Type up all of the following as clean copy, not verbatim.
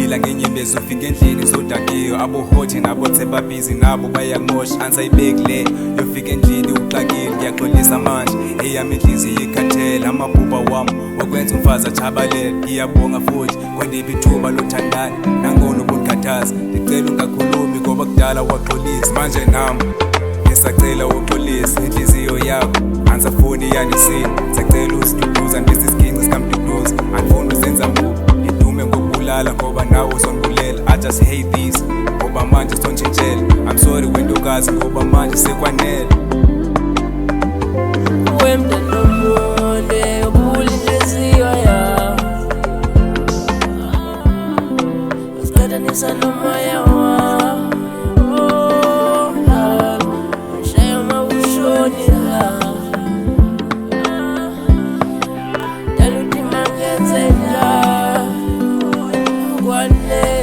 Ngila ngenyembezi ufika endlini zodakiyo abohoti nabo sebabhizi nabo bayangosha ansayibeki le yofika endlini uxakile ngiyaxolisa manje eyami inhliziyo ikhathele amaphupha wami wakwenza umfazi ajabalele ngiyabonga futhi kwandipha ithuba lothandana nangona ubukhathaza ngicela ungakhulumi ngoba kudala waxolisa manje nami ngisacela uxolisa inhliziyo yakho ansafuni yanisini sacela usiduduza ndisisincinci sikamduduza andifuni uzenza mbubi idume ngokubulala ngoba nawe uzongibulela I just hate this ngoba manje sontshintshela I'm sorry wentokazi ngoba manje sekwanele wemntana omude ubula inhliziyo yami usiqhathanisa nomoya wami ngishaya uma ushoni la dala uthi mangenze la kwanele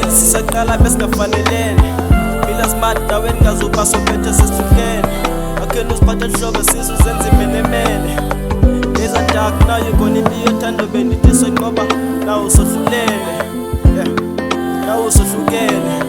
sisaqala besingafanelene mina smart nawe ningazuba sophethe sesihlukene akhena usiphatha hlobo sizo zenza imenemene leza dark nayo ikona impiyo thando bendithi soqoba nawo usohlulene nawo usohlukene